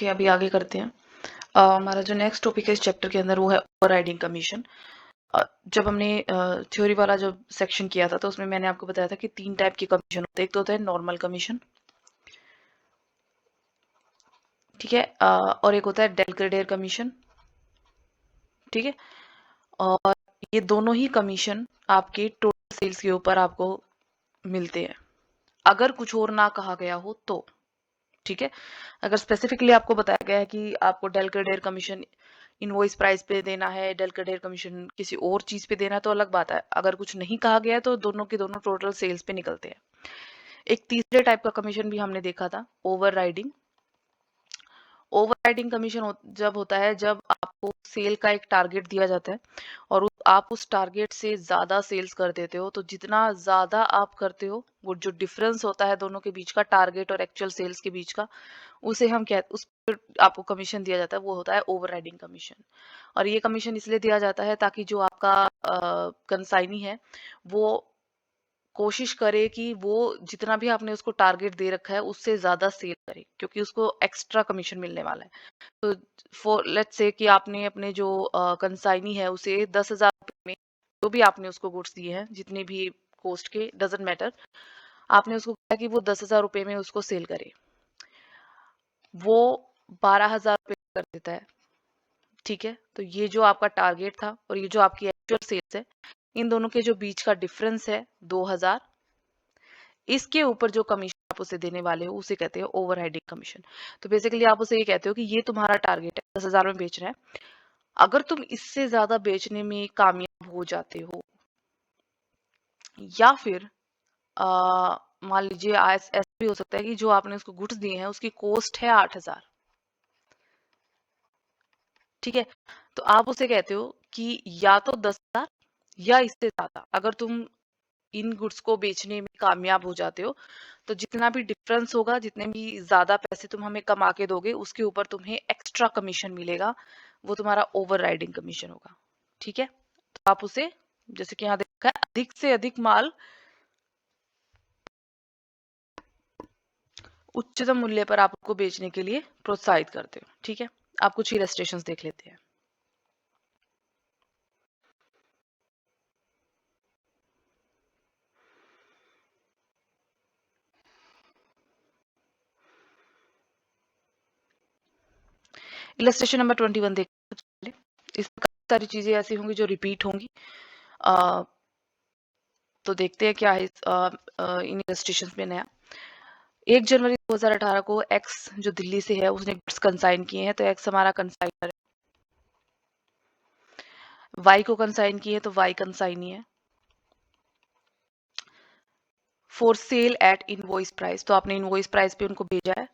Okay, अभी आगे करते हैं। हमारा जो नेक्स्ट टॉपिक है इस चैप्टर के अंदर वो है ओवरराइडिंग कमीशन। जब हमने थ्योरी वाला जो सेक्शन किया था तो उसमें मैंने आपको बताया था कि 3 टाइप के कमीशन होते हैं। एक तो होता है नॉर्मल कमीशन, ठीक है, और एक होता है डेलक्रेडेर कमीशन, ठीक है। और ये दोनों ही कमीशन आपके टोटल सेल्स के ऊपर आपको मिलते हैं, अगर कुछ और ना कहा गया हो तो, ठीक है। अगर स्पेसिफिकली आपको बताया गया है कि आपको डेलक्रेडेर कमीशन इनवॉइस प्राइस पे देना है, डेलक्रेडेर कमीशन किसी और चीज पे देना है, तो अलग बात है। अगर कुछ नहीं कहा गया है तो दोनों के दोनों टोटल सेल्स पे निकलते हैं। एक तीसरे टाइप का कमीशन भी हमने देखा था, over riding. Over riding commission जब होता है जब आपको सेल का एक टारगेट दिया जाता है और आप उस टारगेट से ज्यादा सेल्स कर देते हो, तो जितना ज्यादा आप करते हो वो जो डिफरेंस होता है दोनों के बीच का, टारगेट और एक्चुअल सेल्स के बीच का, उसे हम कह उस पर आपको कमीशन दिया जाता है, वो होता है ओवर राइडिंग कमीशन। और ये कमीशन इसलिए दिया जाता है ताकि जो आपका कंसाइनी है वो कोशिश करे कि वो जितना भी आपने उसको टारगेट दे रखा है उससे ज्यादा सेल करे, क्योंकि उसको एक्स्ट्रा कमीशन मिलने वाला है। तो फॉर लेट्स से कि आपने अपने जो कंसाइनी है उसे 10,000 रुपये में, जो भी आपने उसको गुड्स दिए हैं जितने भी कॉस्ट के, डजेंट मैटर, आपने उसको कहा कि वो 10,000 रुपये में उसको सेल करे। वो 12,000 रुपये कर देता है, ठीक है। तो ये जो आपका टारगेट था और ये जो आपकी एक्चुअल सेल्स है, इन दोनों के जो बीच का डिफरेंस है 2,000, इसके ऊपर जो कमीशन आप उसे देने वाले हो उसे कहते हैं ओवर राइडिंग कमीशन। तो बेसिकली आप उसे ये कहते हो कि ये तुम्हारा टारगेट है, 10,000 में बेच रहे हैं, अगर तुम इससे ज्यादा बेचने में कामयाब हो जाते हो, या फिर मान लीजिए ऐसा भी हो सकता है कि जो आपने उसको गुड्स दिए हैं उसकी कॉस्ट है 8,000, ठीक है। तो आप उसे कहते हो कि या तो 10,000 या इससे ज्यादा अगर तुम इन गुड्स को बेचने में कामयाब हो जाते हो, तो जितना भी डिफरेंस होगा, जितने भी ज्यादा पैसे तुम हमें कमा के दोगे, उसके ऊपर तुम्हें एक्स्ट्रा कमीशन मिलेगा, वो तुम्हारा ओवर राइडिंग कमीशन होगा, ठीक है। तो आप उसे, जैसे कि यहाँ देखा है, अधिक से अधिक माल उच्चतम मूल्य पर आप उसको बेचने के लिए प्रोत्साहित करते हो, ठीक है। आप कुछ इलस्ट्रेशंस देख लेते हैं। इलस्ट्रेशन नंबर 21 देखिए। इसमें काफी सारी चीजें ऐसी होंगी जो रिपीट होंगी। तो देखते हैं क्या है इन इलस्ट्रेशन में नया। 1 जनवरी 2018 को एक्स जो दिल्ली से है उसने गुड्स कंसाइन किए हैं, तो एक्स हमारा कंसाइनर है। वाई को कंसाइन किए तो वाई कंसाइनी है। For sale at invoice price, तो आपने इनवॉइस प्राइस पे उनको भेजा है।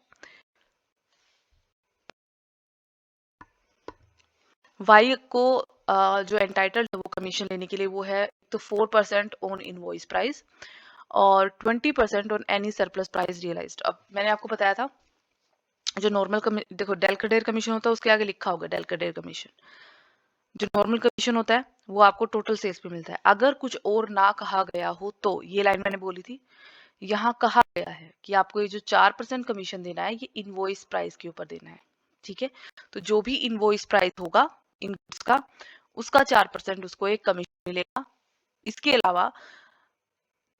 वाई को जो एंटाइटल्ड है वो कमीशन लेने के लिए वो है तो 4% ऑन इनवॉइस प्राइस और 20% on any surplus price realised. अब मैंने आपको बताया था जो नॉर्मल देखो डेलक्रेडेर कमीशन होता है उसके आगे लिखा होगा डेलक्रेडेर कमीशन। जो नॉर्मल कमीशन होता है वो आपको टोटल सेल्स पे मिलता है, अगर कुछ और ना कहा गया हो तो। ये लाइन मैंने बोली थी, यहाँ कहा गया है कि आपको ये जो 4% कमीशन देना है ये इनवॉइस प्राइस के ऊपर देना है, ठीक है। तो जो भी इनवॉइस प्राइस होगा इन गुड्स का, उसका 4% उसको एक कमीशन मिलेगा। इसके अलावा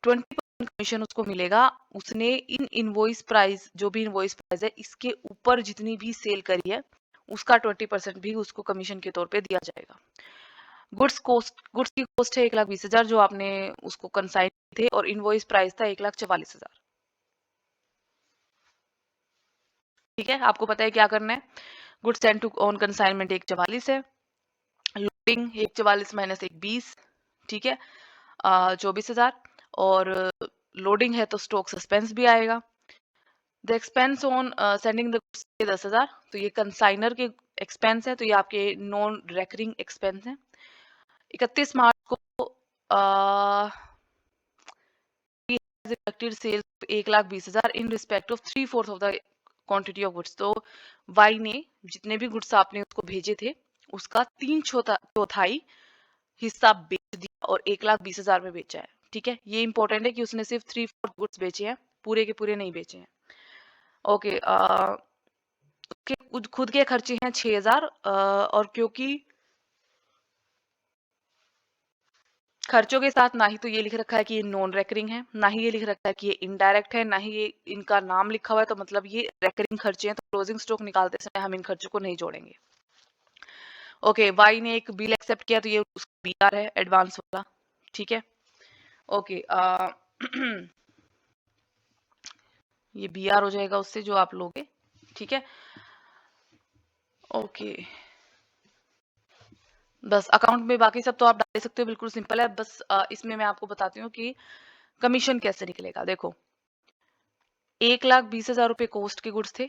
20% कमीशन उसको मिलेगा, उसने इन इनवॉइस प्राइस, जो भी इनवॉइस प्राइस है इसके ऊपर जितनी भी सेल करी है उसका 20% भी उसको कमीशन के तौर पे दिया जाएगा। गुड्स की कॉस्ट है 1,20,000 जो आपने उसको कंसाइन थे, और इनवॉइस प्राइस था 1,44,000, ठीक है। आपको पता है क्या करना है। Goods sent to on consignment 1,44 है, लोडिंग 1,44 माइनस 1,20, ठीक है, 24,000, और लोडिंग है तो स्टॉक सस्पेंस भी आएगा। The expense on sending the goods 10,000, तो ये कंसाइनर के एक्सपेंस है, तो ये आपके नॉन रेकरिंग एक्सपेंस है। 31 मार्च को expected sales 1,20,000 in respect of 3/4 of the quantity of goods। तो वाई ने जितने भी गुड्स आपने उसको भेजे थे उसका 3/4 हिस्सा बेच दिया और 1,20,000 में बेचा है, ठीक है। ये इंपॉर्टेंट है कि उसने सिर्फ 3/4 गुड्स बेचे हैं, पूरे के पूरे नहीं बेचे हैं, ओके। उसके खुद के खर्चे हैं 6000 और क्योंकि खर्चों के साथ ना ही तो ये लिख रखा है कि ये नॉन रेकरिंग है, ना ही ये लिख रखा है कि ये इनडायरेक्ट है, ना ही ये इनका नाम लिखा हुआ है, तो मतलब ये रेकरिंग खर्चे हैं, तो क्लोजिंग स्टॉक निकालते समय हम इन खर्चों को नहीं जोड़ेंगे। ओके, वाई ने एक बिल एक्सेप्ट किया तो ये उसका बीआर है, एडवांस वाला, ठीक है। ओके, ये बीआर हो जाएगा उससे जो आप लोगे, ठीक है। ओके, बस अकाउंट में बाकी सब तो आप डाल सकते हो, बिल्कुल सिंपल है। बस इसमें मैं आपको बताती हूँ कि कमीशन कैसे निकलेगा। देखो, 1,20,000 रुपए कॉस्ट के गुड्स थे,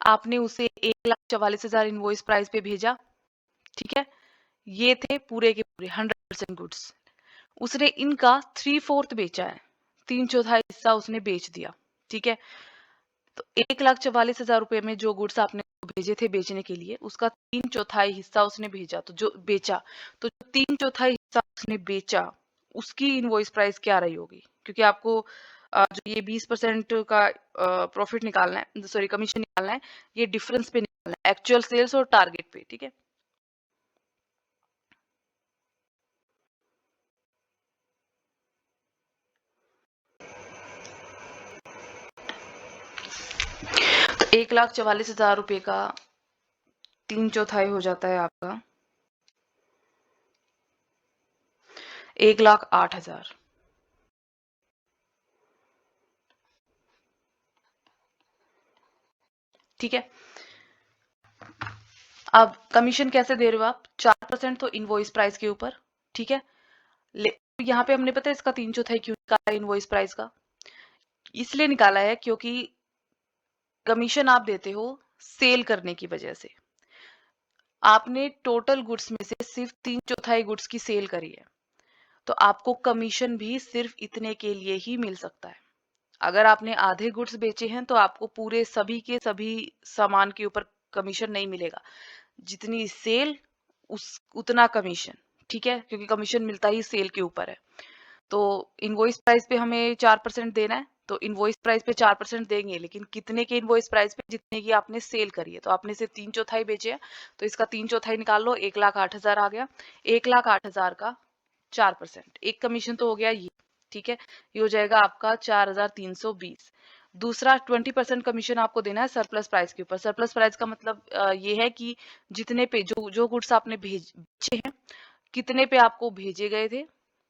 आपने उसे 1,44,000 इनवॉइस प्राइस पे भेजा, ठीक है। ये थे पूरे के पूरे 100% गुड्स। उसने इनका 3/4 बेचा है, 3/4 हिस्सा उसने बेच दिया, ठीक है। तो 1,44,000 रुपए में जो गुड्स आपने भेजे थे बेचने के लिए, उसका 3/4 हिस्सा उसने भेजा, तो जो बेचा, तो जो 3/4 हिस्सा उसने बेचा, उसकी इनवॉइस प्राइस क्या रही होगी? क्योंकि आपको जो ये 20% का प्रॉफिट निकालना है, सॉरी कमीशन निकालना है, ये डिफरेंस पे निकालना है, एक्चुअल सेल्स और टारगेट पे, ठीक है। तो 1,44,000 रुपए का 3/4 हो जाता है आपका 1,08,000, ठीक है। अब कमीशन कैसे दे रहे हो आप? 4% तो इनवॉइस प्राइस के ऊपर, ठीक है। यहाँ पे हमने पता है इसका 3/4 क्यों निकाला इनवॉइस प्राइस का? इसलिए निकाला है क्योंकि कमीशन आप देते हो सेल करने की वजह से। आपने टोटल गुड्स में से सिर्फ 3/4 गुड्स की सेल करी है, तो आपको कमीशन भी सिर्फ इतने के लिए ही मिल सकता है। अगर आपने आधे गुड्स बेचे हैं तो आपको पूरे सभी के सभी सामान के ऊपर कमीशन नहीं मिलेगा। जितनी सेल उतना कमीशन, ठीक है, क्योंकि कमीशन मिलता ही सेल के ऊपर है। तो इनवॉइस प्राइस पे हमें 4% देना है, तो इनवॉइस प्राइस पे 4% देंगे, लेकिन कितने के इनवॉइस प्राइस पे? जितने की आपने सेल करी है। तो आपने सिर्फ 3/4 बेचे हैं, तो इसका 3/4 निकाल लो, 1,08,000 आ गया। 1,08,000 का 4%, एक कमीशन तो हो गया ये, ठीक है। ये हो जाएगा आपका 4,320। दूसरा 20% कमीशन आपको देना है सरप्लस प्राइस के ऊपर। सरप्लस प्राइस का मतलब ये है कि जितने पे जो जो गुड्स आपने बेचे हैं, कितने पे आपको भेजे गए थे?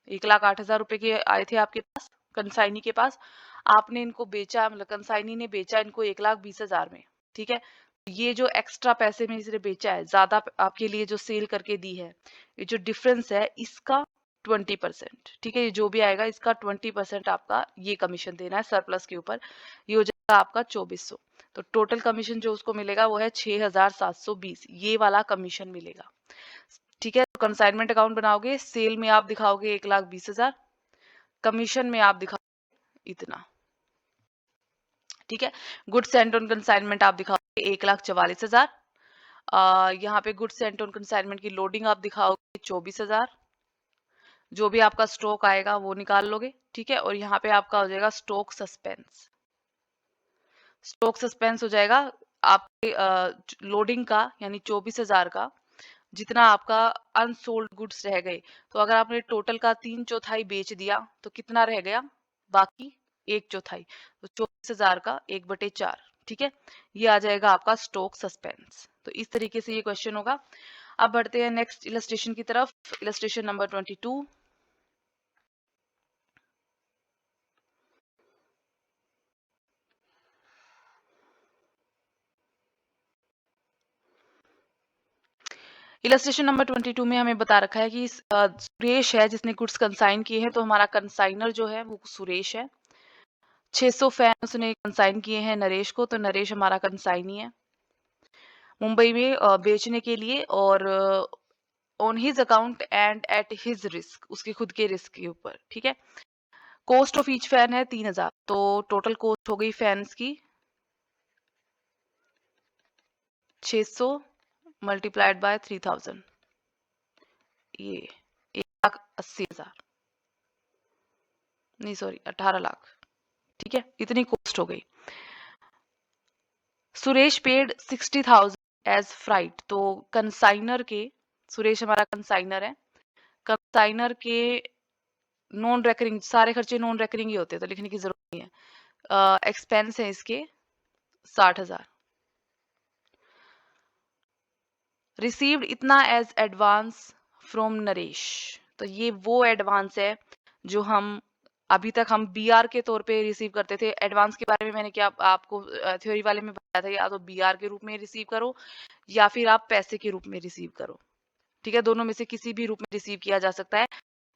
1,08,000 रुपए के आए थे आपके पास, कंसाइनी के पास, आपने इनको बेचा, मतलब कंसाइनी ने बेचा इनको 1,20,000 में, ठीक है। ये जो एक्स्ट्रा पैसे में इसने बेचा है, ज्यादा आपके लिए जो सेल करके दी है, ये जो डिफरेंस है इसका 20%, ठीक है। ये जो भी आएगा इसका 20% आपका ये कमीशन देना है सरप्लस के ऊपर। ये हो जाएगा आपका 2,400। तो टोटल कमीशन जो उसको मिलेगा वो है 6,720, ये वाला कमीशन मिलेगा, ठीक है। तो कंसाइनमेंट अकाउंट बनाओगे, सेल में आप दिखाओगे 1,20,000, कमीशन में आप दिखाओगे इतना, ठीक है। गुड्स सेंट ऑन कंसाइनमेंट आप दिखाओगे 1,44,000। यहाँ पे गुड्स सेंट ऑन कंसाइनमेंट की लोडिंग आप दिखाओगे 24,000। जो भी आपका स्टॉक आएगा वो निकाल लोगे, ठीक है। और यहाँ पे आपका हो जाएगा स्टॉक सस्पेंस। स्टॉक सस्पेंस हो जाएगा आपके लोडिंग का, यानी 24,000 का, जितना आपका अनसोल्ड गुड्स रह गए। तो अगर आपने टोटल का 3/4 बेच दिया तो कितना रह गया? बाकी 1/4। तो 24,000 का 1/4, ठीक है। ये आ जाएगा आपका स्टॉक सस्पेंस। तो इस तरीके से ये क्वेश्चन होगा। अब बढ़ते हैं नेक्स्ट इलस्ट्रेशन की तरफ। Illustration number 22। इलस्ट्रेशन नंबर 22 में हमें बता रखा है कि सुरेश है जिसने गुड्स कंसाइन किए हैं, तो हमारा कंसाइनर जो है वो सुरेश है। 600 फैन उसने कंसाइन किए हैं नरेश को, तो नरेश हमारा कंसाइनी है मुंबई में बेचने के लिए, और on his account and at his risk, उसके खुद के रिस्क के ऊपर, ठीक है। कॉस्ट ऑफ ईच फैन है 3,000, तो टोटल कॉस्ट हो गई फैंस की 600 मल्टीप्लाइड बाय 3,000, ये 1,80,000, नहीं सॉरी 18 लाख, ठीक है। इतनी कॉस्ट हो गई। Suresh paid 60,000 as freight. तो कंसाइनर के, सुरेश हमारा कंसाइनर है, कंसाइनर के नॉन रेकरिंग, सारे खर्चे नॉन रेकरिंग ही होते हैं तो लिखने की जरूरत नहीं है। एक्सपेंस है इसके 60,000। रिसीव्ड इतना एज एडवांस फ्रॉम नरेश। तो ये वो एडवांस है जो हम अभी तक हम बीआर के तौर पे रिसीव करते थे। एडवांस के बारे में मैंने क्या आपको थ्योरी वाले में बताया था, या तो बीआर के रूप में रिसीव करो या फिर आप पैसे के रूप में रिसीव करो। ठीक है, दोनों में से किसी भी रूप में रिसीव किया जा सकता है।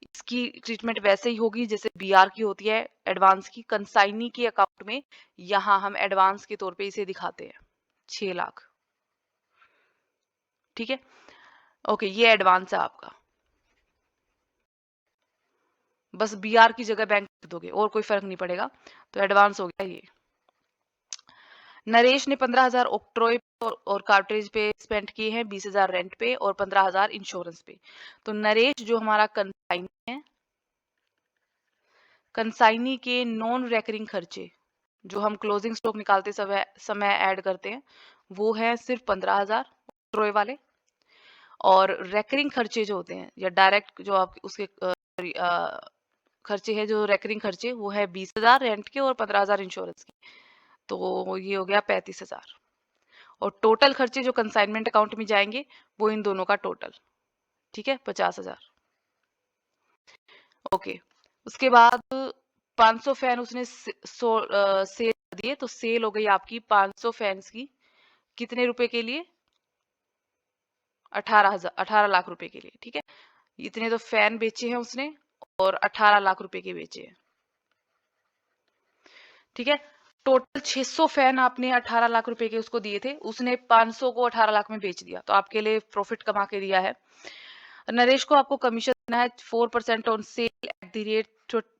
इसकी ट्रीटमेंट वैसे ही होगी जैसे बीआर की होती है एडवांस की। कंसाइनी के अकाउंट में यहाँ हम एडवांस के तौर पे इसे दिखाते हैं 6 लाख। ठीक है, ओके, ये एडवांस है आपका। बस बीआर की जगह बैंक लिख दोगे और कोई फर्क नहीं पड़ेगा। तो एडवांस हो गया ये। नरेश ने 15,000 ऑक्ट्रॉय और कार्ट्रिज पे स्पेंड किए हैं, 20,000 रेंट पे और 15,000 इंश्योरेंस पे। तो नरेश जो हमारा कंसाइनी है, कंसाइनी के नॉन रेकरिंग खर्चे जो हम क्लोजिंग स्टॉक निकालते समय ऐड करते हैं वो है सिर्फ 15,000 ऑक्ट्रॉय वाले। और रेकरिंग खर्चे जो होते हैं या डायरेक्ट जो आप उसके खर्चे हैं, जो रेकरिंग खर्चे, वो है 20,000 रेंट के और 15,000 इंश्योरेंस के। तो ये हो गया 35,000। और टोटल खर्चे जो कंसाइनमेंट अकाउंट में जाएंगे वो इन दोनों का टोटल, ठीक है, 50,000। ओके, उसके बाद 500 फैन उसने सेल कर दिए। तो सेल हो गई आपकी 500 फैंस की कितने रुपए के लिए? 18 लाख रुपए के लिए। ठीक है, इतने तो फैन बेचे हैं उसने और 18 लाख रुपए के बेचे हैं। ठीक है, टोटल 600 फैन आपने 18 लाख रुपए के उसको दिए थे, उसने 500 को 18 लाख में बेच दिया, तो आपके लिए प्रॉफिट कमा के दिया है। नरेश को आपको कमीशन देना है 4% on sale at the rate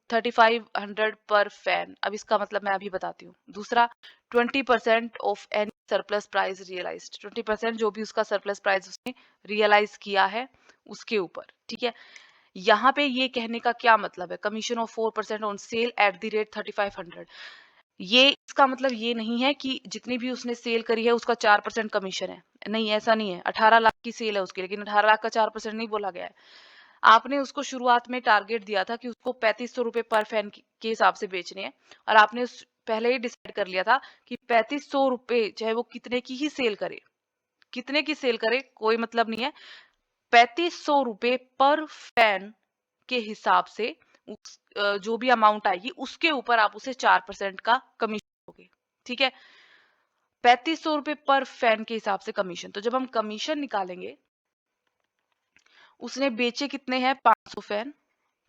3500 पर फैन। अब इसका मतलब मैं अभी बताती हूँ। दूसरा, 20% of any surplus price realised, 20% जो भी उसका सरप्लस प्राइस उसने रियलाइज किया है उसके ऊपर। ठीक है, यहाँ पे ये कहने का क्या मतलब है, commission of 4% on sale at the rate 3500, ये इसका मतलब ये नहीं है कि जितनी भी उसने सेल करी है उसका 4% कमीशन है। नहीं, ऐसा नहीं है। 18 लाख की सेल है उसकी, लेकिन 18 लाख का 4% नहीं बोला गया है। आपने उसको शुरुआत में टारगेट दिया था कि उसको 3500 रुपए पर फैन के हिसाब से बेचने हैं, और आपने पहले ही डिसाइड कर लिया था कि 3500 रुपए चाहे वो कितने की ही सेल करे, कितने की सेल करे कोई मतलब नहीं है, 3500 रुपए पर फैन के हिसाब से जो भी अमाउंट आएगी उसके ऊपर आप उसे 4% का कमीशन दोगे। ठीक है, 3500 रुपए पर फैन के हिसाब से कमीशन। तो जब हम कमीशन निकालेंगे, उसने बेचे कितने हैं? 500 फैन।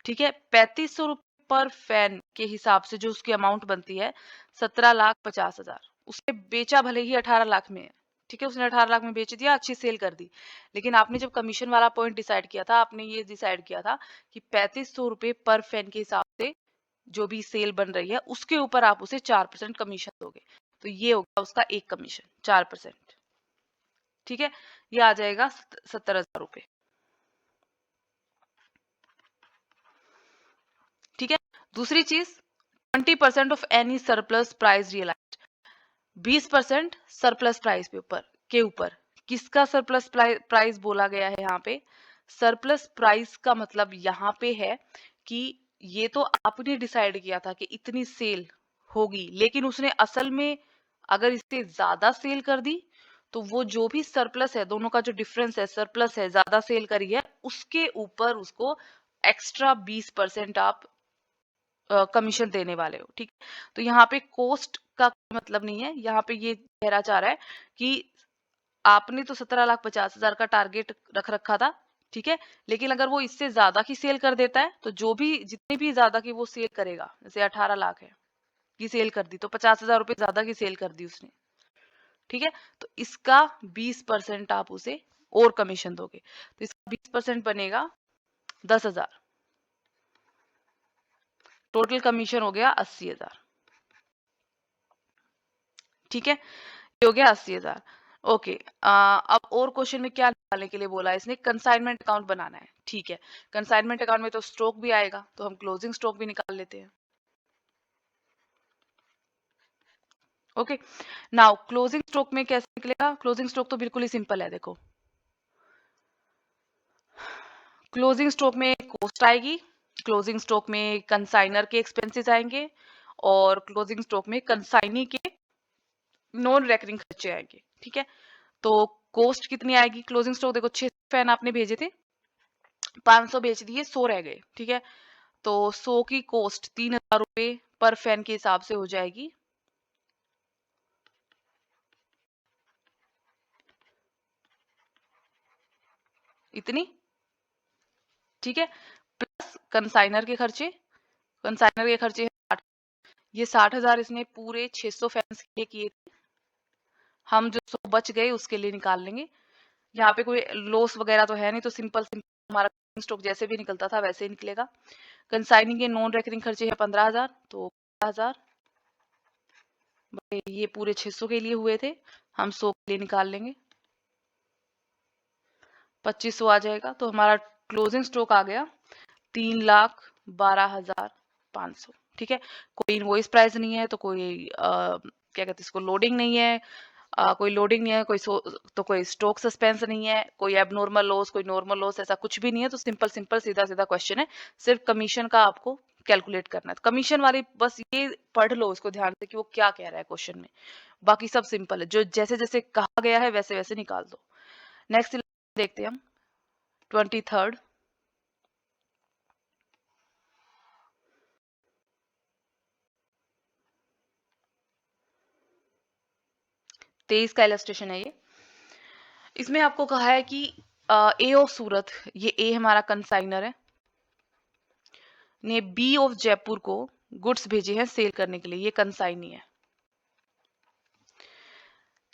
ठीक है, 3500 रुपए पर फैन के हिसाब से जो उसकी अमाउंट बनती है 17,50,000। उसने बेचा भले ही 18 लाख में है, ठीक है, उसने 18 लाख में बेच दिया, अच्छी सेल कर दी, लेकिन आपने जब कमीशन वाला पॉइंट डिसाइड किया था, आपने ये डिसाइड किया था कि 3500 रुपए पर फैन के हिसाब से जो भी सेल बन रही है उसके ऊपर आप उसे 4% कमीशन दोगे। तो ये होगा उसका एक कमीशन 4%। ठीक है, ये आ जाएगा 70,000 रुपए। ठीक है, दूसरी चीज, 20% of any surplus price realised, 20% surplus price के ऊपर किसका सरप्लस प्राइस बोला गया है यहाँ पे? सरप्लस प्राइस का मतलब यहाँ पे है कि ये तो आपने डिसाइड किया था कि इतनी सेल होगी, लेकिन उसने असल में अगर इससे ज्यादा सेल कर दी तो वो जो भी सरप्लस है, दोनों का जो डिफरेंस है, सरप्लस है, ज्यादा सेल करी है, उसके ऊपर उसको एक्स्ट्रा 20% आप कमीशन देने वाले हो। ठीक, तो यहाँ पे कॉस्ट का कोई मतलब नहीं है, यहाँ पे ये कहना चाह रहा है कि आपने तो 17,50,000 का टारगेट रख रखा था, ठीक है, लेकिन अगर वो इससे ज्यादा की सेल कर देता है तो जो भी जितनी भी ज्यादा की वो सेल करेगा, जैसे 18 लाख है की सेल कर दी तो 50,000 रुपए ज्यादा की सेल कर दी उसने, ठीक है, तो इसका 20% आप उसे और कमीशन दोगे, तो इसका 20% बनेगा 10,000। टोटल कमीशन हो गया 80,000। ठीक है, ये हो गया 80,000। ओके, अब और क्वेश्चन में क्या निकालने के लिए बोला है इसने? कंसाइनमेंट अकाउंट बनाना है। ठीक है, कंसाइनमेंट अकाउंट में तो स्टॉक भी आएगा, तो हम क्लोजिंग स्टॉक भी निकाल लेते हैं। ओके, नाउ क्लोजिंग स्टॉक में कैसे निकलेगा? क्लोजिंग स्टॉक तो बिल्कुल ही सिंपल है, देखो। क्लोजिंग स्टॉक में कॉस्ट आएगी, क्लोजिंग स्टॉक में कंसाइनर के एक्सपेंसेस आएंगे और क्लोजिंग स्टॉक में कंसाइनी के नॉन रेकरिंग खर्चे आएंगे, ठीक है। तो कॉस्ट कितनी आएगी? क्लोजिंग स्टॉक देखो 6 फैन आपने भेजे थे, 500 बेच दिए, 100 रह गए, ठीक है। तो 100 की कॉस्ट 3000 रुपए पर फैन के हिसाब से हो जाएगी। इतनी, ठीक है। प्लस कंसाइनर के खर्चे, कंसाइनर के खर्चे 60, ये 60,000 इसने पूरे 600 फैंस के लिए किए थे। हम जो 100 बच गए उसके लिए निकाल लेंगे। यहाँ पे कोई लॉस वगैरह तो है नहीं, तो सिंपल सिंपल हमारा स्टॉक जैसे भी निकलता था वैसे ही निकलेगा। कंसाइनिंग के नॉन रेकरिंग खर्चे है 15,000, तो 15,000 ये पूरे 600 के लिए हुए थे, हम 100 के लिए निकाल लेंगे, 2500 आ जाएगा। तो हमारा क्लोजिंग स्टॉक आ गया 3,12,500, ठीक है। कोई इनवॉइस प्राइस नहीं है, तो कोई क्या कहते हैं इसको, लोडिंग नहीं है, कोई लोडिंग नहीं है, तो कोई स्टॉक सस्पेंस नहीं है, कोई एबनॉर्मल लॉस, कोई नॉर्मल लॉस, ऐसा कुछ भी नहीं है। तो सिंपल सिंपल सीधा सीधा क्वेश्चन है, सिर्फ कमीशन का आपको कैलकुलेट करना है। कमीशन वाली बस ये पढ़ लो इसको ध्यान से कि वो क्या कह रहा है क्वेश्चन में, बाकी सब सिंपल है, जो जैसे जैसे कहा गया है वैसे वैसे निकाल दो। नेक्स्ट देखते हैं हम 23rd, तेईस का इलस्ट्रेशन है ये। इसमें आपको कहा है कि ए ऑफ सूरत, ये ए हमारा कंसाइनर है, ने बी ऑफ जयपुर को गुड्स भेजे हैं सेल करने के लिए, ये कंसाइनी है।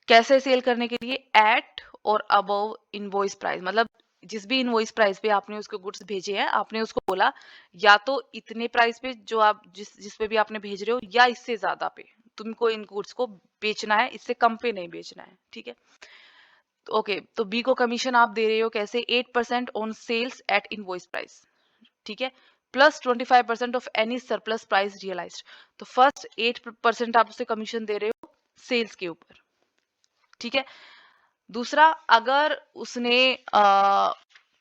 कैसे सेल करने के लिए? एट और अबव इनवॉइस प्राइस, मतलब जिस भी इनवॉइस प्राइस पे आपने उसको गुड्स भेजे हैं, आपने उसको बोला या तो इतने प्राइस पे जो आप जिस पे भी आपने भेज रहे हो, या इससे ज्यादा पे तुमको इन गुड्स को बेचना है, इससे कम पे नहीं बेचना है, ठीक है। ओके, तो बी को कमीशन आप दे रहे हो कैसे? 8% on sales at invoice price, ठीक है, plus 25% of any surplus price realised. तो फर्स्ट 8% आप उसे कमीशन दे रहे हो सेल्स के ऊपर, ठीक है। दूसरा, अगर उसने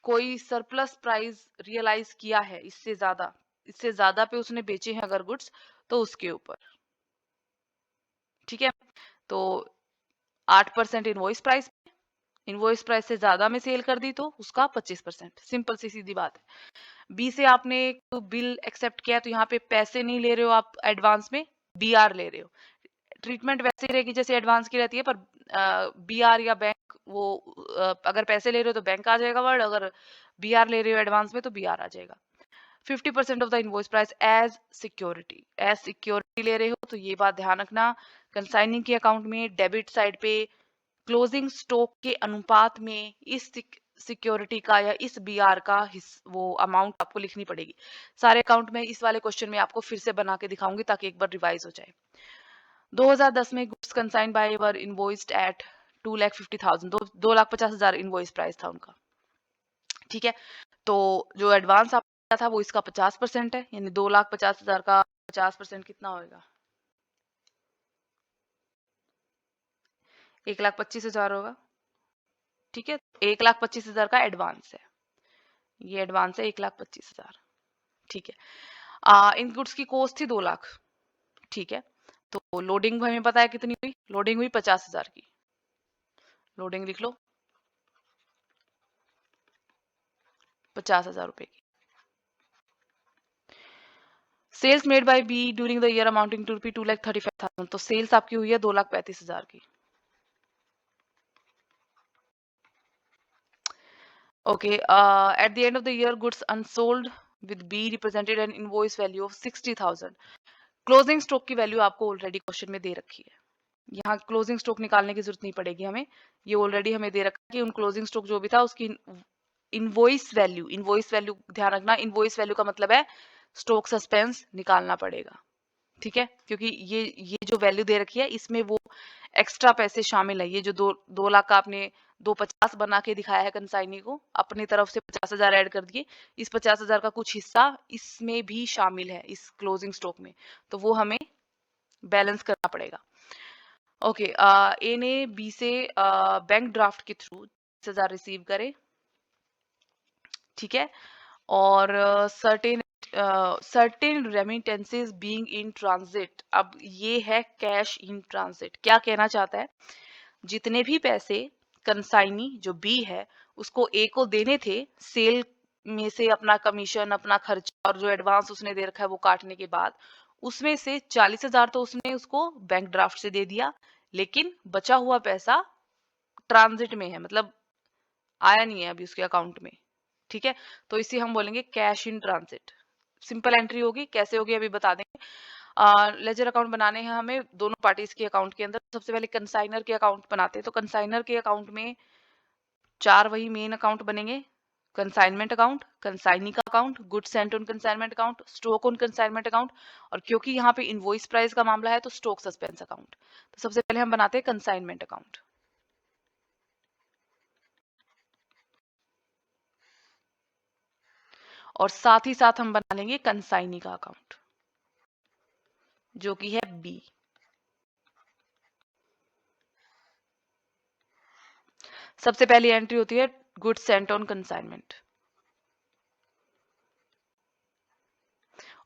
कोई सरप्लस प्राइस रियलाइज किया है, इससे ज्यादा पे उसने बेचे हैं अगर गुड्स, तो उसके ऊपर, ठीक है। तो 8% इनवॉइस प्राइस, इनवॉइस प्राइस से ज्यादा में सेल कर दी तो उसका 25%, सिंपल सी सीधी बात है। बी से आपने बिल एक्सेप्ट किया, तो यहाँ पे पैसे नहीं ले रहे हो आप एडवांस में, बी आर ले रहे हो। ट्रीटमेंट वैसे ही रहेगी जैसे एडवांस की रहती है, पर बी आर या बैंक, वो अगर पैसे ले रहे हो तो बैंक आ जाएगा वर्ड, अगर बी आर ले रहे हो एडवांस में तो बी आर आ जाएगा। 50% of the invoice price as security, as security ले रहे हो, तो ये बात ध्यान रखना। कंसाइनिंग के अकाउंट में डेबिट साइड पे क्लोजिंग स्टॉक के अनुपात में इस सिक्योरिटी का या इस बीआर का वो अमाउंट आपको लिखनी पड़ेगी। सारे अकाउंट में इस वाले क्वेश्चन में आपको फिर से बना के दिखाऊंगी ताकि एक बार रिवाइज हो जाए। 2010 में गुड्स कंसाइन बाय वर इनवॉइस्ड एट 2,50,000, 2,50,000 इनवॉइस प्राइस था उनका, ठीक है। तो जो एडवांस आपका था वो इसका 50% है, यानी 2,50,000 का 50% कितना होगा? 1,25,000 होगा, ठीक है। 1,25,000 का एडवांस है, ये एडवांस है 1,25,000, ठीक है। इन गुड्स की कॉस्ट थी 2 लाख, ठीक है। तो लोडिंग हमें पता है कितनी हुई, लोडिंग हुई 50,000 की, लोडिंग लिख लो 50,000 रुपए की। Sales made by B during the year amounting to rupee 2,35,000, तो सेल्स आपकी हुई है 2,35,000 की। Okay, at the end of the year, goods unsold with B represented an invoice value of 60,000. Closing stock की वैल्यू आपको ऑलरेडी क्वेश्चन में दे रखी है, यहाँ क्लोजिंग स्टॉक निकालने की जरूरत नहीं पड़ेगी हमें, ये ऑलरेडी हमें दे रखा है कि उन क्लोजिंग स्टॉक जो भी था उसकी इनवॉइस वैल्यू, इनवॉइस वैल्यू ध्यान रखना, इनवॉइस वैल्यू का मतलब है स्टॉक सस्पेंस निकालना पड़ेगा, ठीक है, क्योंकि ये जो वैल्यू दे रखी है इसमें वो एक्स्ट्रा पैसे शामिल है। ये जो 2 लाख का आपने 250 बना के दिखाया है कंसाइनी को, अपनी तरफ से 50,000 ऐड कर दिए, इस 50,000 का कुछ हिस्सा इसमें भी शामिल है इस क्लोजिंग स्टॉक में, तो वो हमें बैलेंस करना पड़ेगा। ओके, ए ने बी से बैंक ड्राफ्ट के थ्रू 10,000 रिसीव करे, ठीक है, और certain remittances being in transit. अब ये है कैश इन ट्रांजिट। क्या कहना चाहता है, जितने भी पैसे कंसाइनी जो बी है उसको ए को देने थे सेल में से, अपना कमीशन, अपना खर्चा और जो एडवांस उसने दे रखा है वो काटने के बाद, उसमें से 40,000 तो उसने उसको बैंक ड्राफ्ट से दे दिया, लेकिन बचा हुआ पैसा ट्रांजिट में है, मतलब आया नहीं है अभी उसके अकाउंट में, ठीक है। तो इसे हम बोलेंगे cash in transit. Simple entry होगी, कैसे होगी अभी बता देंगे। लेजर अकाउंट बनाने हैं हमें दोनों पार्टीज के अकाउंट के अंदर। सबसे पहले कंसाइनर के अकाउंट बनाते हैं, तो कंसाइनर के अकाउंट में 4 वही मेन अकाउंट बनेंगे। कंसाइनमेंट अकाउंट, कंसाइनी का account, goods sent on consignment account, stock on consignment account, और क्योंकि यहाँ पे इनवॉइस प्राइस का मामला है तो स्टॉक सस्पेंस अकाउंट। तो सबसे पहले हम बनाते हैं कंसाइनमेंट अकाउंट, और साथ ही साथ हम बना लेंगे कंसाइनी का अकाउंट जो कि है बी। सबसे पहली एंट्री होती है गुड्स सेंट ऑन कंसाइनमेंट,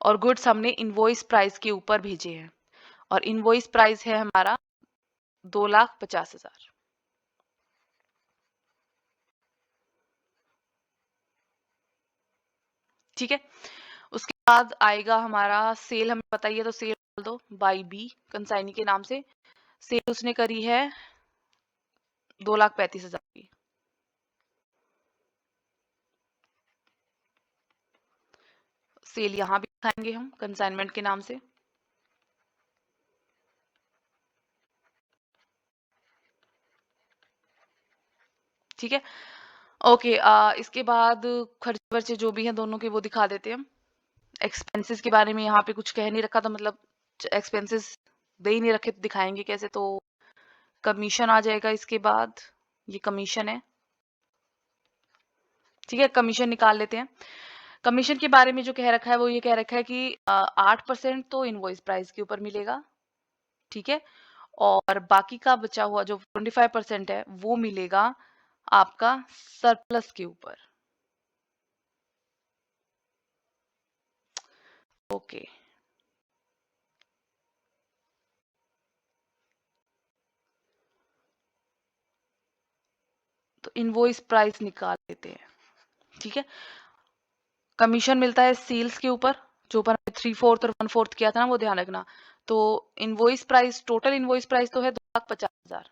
और गुड्स हमने इनवॉइस प्राइस के ऊपर भेजे हैं, और इनवॉइस प्राइस है हमारा 2,50,000, ठीक है। उसके बाद आएगा हमारा सेल, हमें पता ही है तो सेल डाल दो बाई बी कंसाइनी के नाम से। सेल उसने करी है 2,35,000 की, सेल यहां भी दिखाएंगे हम कंसाइनमेंट के नाम से, ठीक है। ओके, इसके बाद खर्चे वर्चे जो भी हैं दोनों के वो दिखा देते हैं हम। एक्सपेंसेस के बारे में यहाँ पे कुछ कह नहीं रखा था, मतलब एक्सपेंसेस दे ही नहीं रखे तो दिखाएंगे कैसे। तो कमीशन आ जाएगा इसके बाद, ये कमीशन है, ठीक है। कमीशन निकाल लेते हैं। कमीशन के बारे में जो कह रखा है वो ये कह रखा है कि 8% तो इनवॉइस प्राइस के ऊपर मिलेगा, ठीक है, और बाकी का बचा हुआ जो 25% है वो मिलेगा आपका सरप्लस के ऊपर। ओके, तो इनवॉइस प्राइस निकाल लेते हैं, ठीक है। कमीशन मिलता है सेल्स के ऊपर, जो ऊपर 3/4 और 1/4 किया था ना वो ध्यान रखना। तो invoice price, total invoice price तो है 2,50,000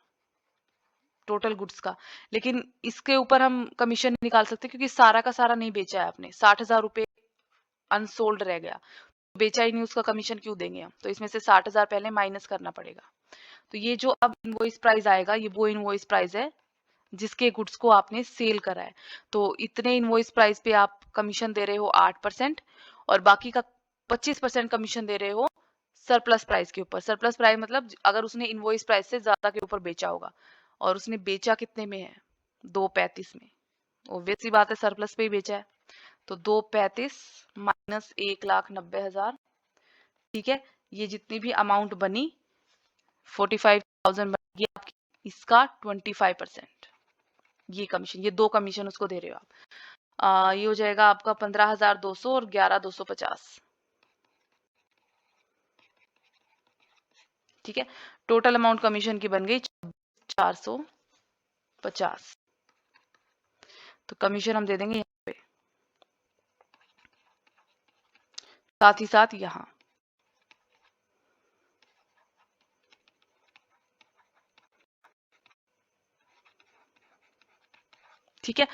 टोटल गुड्स का, लेकिन इसके ऊपर हम कमीशन नहीं निकाल सकते क्योंकि सारा का सारा नहीं बेचा है आपने, 60,000 रुपए अनसोल्ड रह गया, बेचा ही नहीं, उसका कमीशन क्यों देंगे हम, तो इसमें से 60,000 पहले माइनस करना पड़ेगा। तो ये जो अब इनवॉइस प्राइस आएगा ये वो इनवॉइस प्राइस है जिसके गुड्स को आपने सेल करा है। तो इतने इनवॉइस प्राइस पे आप कमीशन दे रहे हो 8%, और बाकी का 25% कमीशन दे रहे हो सरप्लस प्राइस के ऊपर। सरप्लस प्राइस मतलब अगर उसने इनवॉइस प्राइस से ज्यादा के ऊपर बेचा होगा, और उसने बेचा कितने में है, 2,35 में, ऑब्वियस सी बात है सरप्लस पे ही बेचा है। तो 2,35 माइनस 1,90,000, ठीक है। ये जितनी भी अमाउंट बनी 45,000 बनेगी आपकी, इसका 25%, ये कमीशन, ये दो कमीशन उसको दे रहे हो आप। ये हो जाएगा आपका 15,200 और 11,250, ठीक है। टोटल अमाउंट कमीशन की बन गई 450, तो कमीशन हम दे देंगे यहाँ पे, साथ ही साथ यहाँ, ठीक है।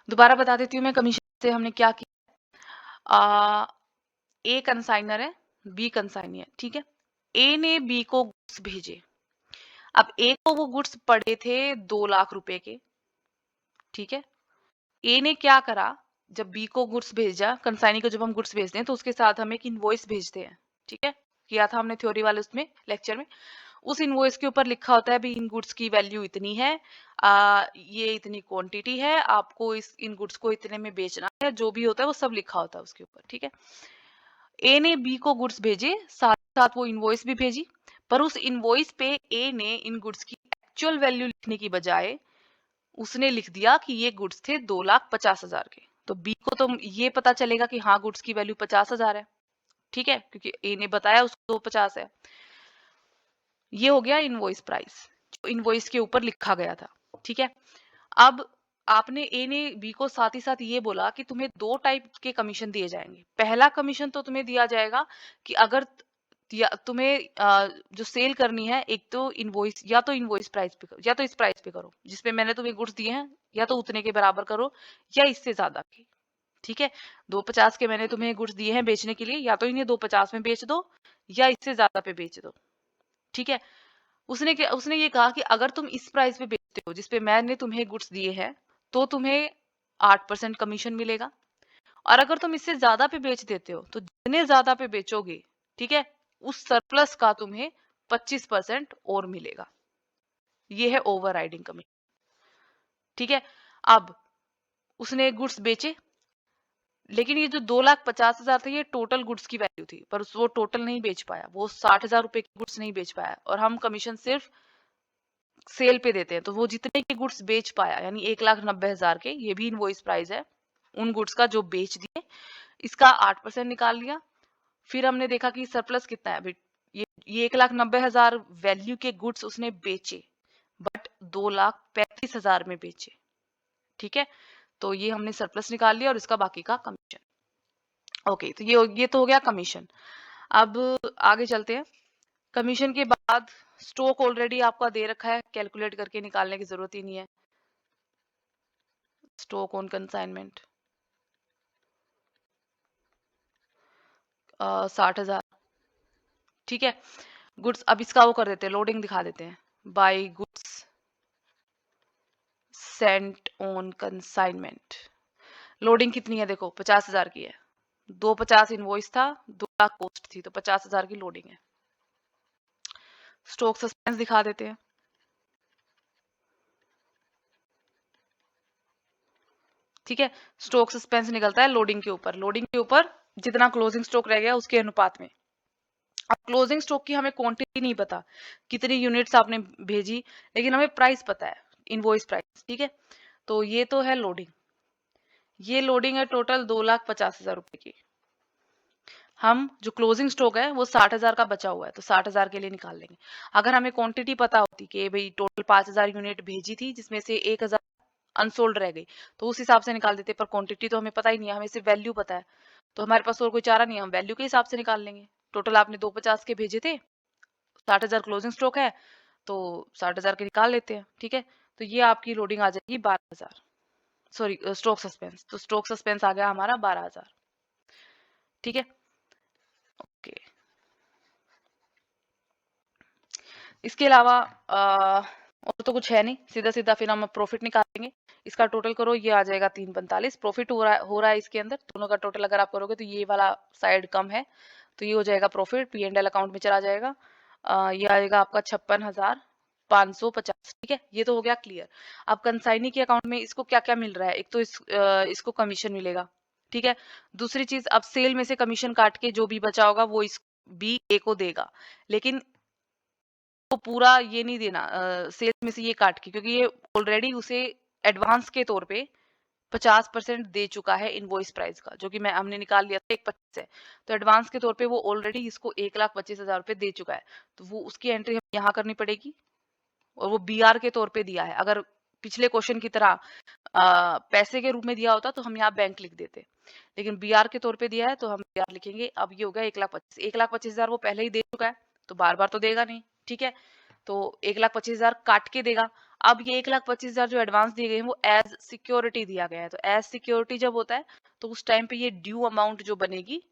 दोबारा बता देती हूँ मैं कमीशन से हमने क्या किया। ए कंसाइनर है, बी कंसाइनी है, ठीक है। ए ने बी को गुड्स भेजे, अब ए को वो गुड्स पड़े थे 2,00,000 रुपए के, ठीक है। ए ने क्या करा, जब बी को गुड्स भेजा, कंसाइनी को जब हम गुड्स भेजते हैं तो उसके साथ हम एक इनवॉइस भेजते हैं, ठीक है, किया था हमने थ्योरी वाले उसमें लेक्चर में। उस इनवॉइस के ऊपर लिखा होता है भी इन गुड्स की वैल्यू इतनी है, ये इतनी क्वांटिटी है, आपको इन गुड्स को इतने में बेचना है, जो भी होता है वो सब लिखा होता है उसके ऊपर, ठीक है। ए ने बी को गुड्स भेजे, साथ साथ वो इनवॉइस भी भेजी, पर उस इनवॉइस पे ए ने इन गुड्स की एक्चुअल वैल्यू लिखने की बजाय उसने लिख दिया कि ये गुड्स थे 2,50,000 के। तो बी को तो ये पता चलेगा कि हाँ गुड्स की वैल्यू 50,000 है, ठीक है, क्योंकि ए ने बताया उसको 250 है। ये हो गया इनवॉइस प्राइस जो इनवॉइस के ऊपर लिखा गया था, ठीक है। अब आपने ए ने बी को साथ ही साथ ये बोला कि तुम्हें 2 टाइप के कमीशन दिए जाएंगे। पहला कमीशन तो तुम्हें दिया जाएगा कि अगर या तुम्हें जो सेल करनी है, एक तो इनवॉइस या तो इनवॉइस प्राइस पे करो या तो इस प्राइस पे करो जिसपे मैंने तुम्हें गुड्स दिए हैं, या तो उतने के बराबर करो या इससे ज्यादा के, ठीक है। 250 के मैंने तुम्हें गुड्स दिए हैं बेचने के लिए, या तो इन्हें 250 में बेच दो या इससे ज्यादा पे बेच दो, ठीक है। उसने ये कहा कि अगर तुम इस प्राइस पे बेचते हो जिसपे मैंने तुम्हें गुड्स दिए हैं तो तुम्हें 8% कमीशन मिलेगा, और अगर तुम इससे ज्यादा पे बेच देते हो तो जितने ज्यादा पे बेचोगे, ठीक है, उस सरप्लस का तुम्हें 25% और मिलेगा। ये है ओवरराइडिंग कमीशन, ठीक है। अब उसने गुड्स बेचे, लेकिन ये जो 2,50,000 थे ये टोटल गुड्स की वैल्यू थी, पर वो टोटल नहीं बेच पाया, वो 60,000 रुपए की गुड्स नहीं बेच पाया, और हम कमीशन सिर्फ सेल पे देते हैं। तो वो जितने के गुड्स बेच पाया यानी 1,90,000 के, ये भी इनवॉइस प्राइस है, उन गुड्स का जो बेच दिए, इसका 8% निकाल लिया। फिर हमने देखा कि सरप्लस कितना है। ये 1,90,000 वैल्यू के गुड्स उसने बेचे, बट 2,35,000 में बेचे, ठीक है। तो ये हमने सरप्लस निकाल लिया और इसका बाकी का कमीशन। ओके, तो ये तो हो गया कमीशन। अब आगे चलते हैं। कमीशन के बाद स्टॉक ऑलरेडी आपका दे रखा है, कैलकुलेट करके निकालने की जरूरत ही नहीं है। स्टॉक ऑन कंसाइनमेंट 60,000, ठीक है। गुड्स, अब इसका वो कर देते हैं, लोडिंग दिखा देते हैं। By goods sent on consignment, loading कितनी है देखो, 50,000 की है। 250 इनवॉइस था, 2 लाख कॉस्ट थी, तो 50,000 की लोडिंग है। स्टॉक सस्पेंस दिखा देते हैं, ठीक है। स्टॉक सस्पेंस निकलता है लोडिंग के ऊपर, लोडिंग के ऊपर जितना क्लोजिंग स्टॉक रह गया उसके अनुपात में। अब क्लोजिंग स्टॉक की हमें क्वांटिटी नहीं पता कितनी यूनिट्स आपने भेजी, लेकिन हमें प्राइस पता है, इनवॉइस प्राइस, ठीक है। तो ये तो है लोडिंग, ये लोडिंग है टोटल 2,50,000 रुपए की। हम जो क्लोजिंग स्टॉक है वो 60,000 का बचा हुआ है, तो 60,000 के लिए निकाल लेंगे। अगर हमें क्वांटिटी पता होती कि भाई टोटल 5,000 यूनिट भेजी थी जिसमें से 1,000 अनसोल्ड रह गई, तो उस हिसाब से निकाल देते, पर क्वांटिटी तो हमें पता ही नहीं है, हमें सिर्फ वैल्यू पता है, तो हमारे पास और कोई चारा नहीं है, हम वैल्यू के हिसाब से निकाल लेंगे। टोटल आपने 250 के भेजे थे, 60,000 क्लोजिंग स्टॉक है, तो 60,000 के निकाल लेते हैं, ठीक है। तो ये आपकी लोडिंग आ जाएगी 12,000, सॉरी स्टॉक सस्पेंस, तो स्टॉक सस्पेंस आ गया हमारा 12,000, ठीक है। ओके, इसके अलावा और तो कुछ है नहीं, सीधा सीधा फिर हम प्रॉफिट निकालेंगे। इसका टोटल करो, ये आ जाएगा 345, प्रॉफिट हो रहा है इसके अंदर, दोनों का टोटल अगर आप करोगे तो ये वाला साइड कम है, तो ये हो जाएगा प्रॉफिट, P&L अकाउंट में चला जाएगा। ये आएगा आपका 56,550, ठीक है। ये तो हो गया क्लियर। अब कंसाइनी के अकाउंट में इसको क्या क्या मिल रहा है, एक तो इसको कमीशन मिलेगा, ठीक है। दूसरी चीज, अब सेल में से कमीशन काट के जो भी बचा होगा वो इस बी ए को देगा, लेकिन तो पूरा ये नहीं देना सेल्स में से ये काट के, क्योंकि ये ऑलरेडी उसे एडवांस के तौर पे 50% दे चुका है इनवॉइस प्राइस का, जो कि मैं हमने निकाल लिया था 1,25 है, तो एडवांस के तौर पे वो ऑलरेडी इसको 1,25,000 रुपए दे चुका है, तो वो उसकी एंट्री हमें यहाँ करनी पड़ेगी, और वो BR के तौर पे दिया है। अगर पिछले क्वेश्चन की तरह पैसे के रूप में दिया होता तो हम यहाँ बैंक लिख देते, लेकिन BR के तौर पे दिया है तो हम BR लिखेंगे। अब ये हो गया 1,25,000 वो पहले ही दे चुका है, तो बार बार तो देगा नहीं, ठीक है। तो 1,25,000 काट के देगा। अब ये 1,25,000 जो एडवांस दिए गए हैं वो एज सिक्योरिटी दिया गया है, तो एज सिक्योरिटी जब होता है तो उस टाइम पे ये ड्यू अमाउंट जो बनेगी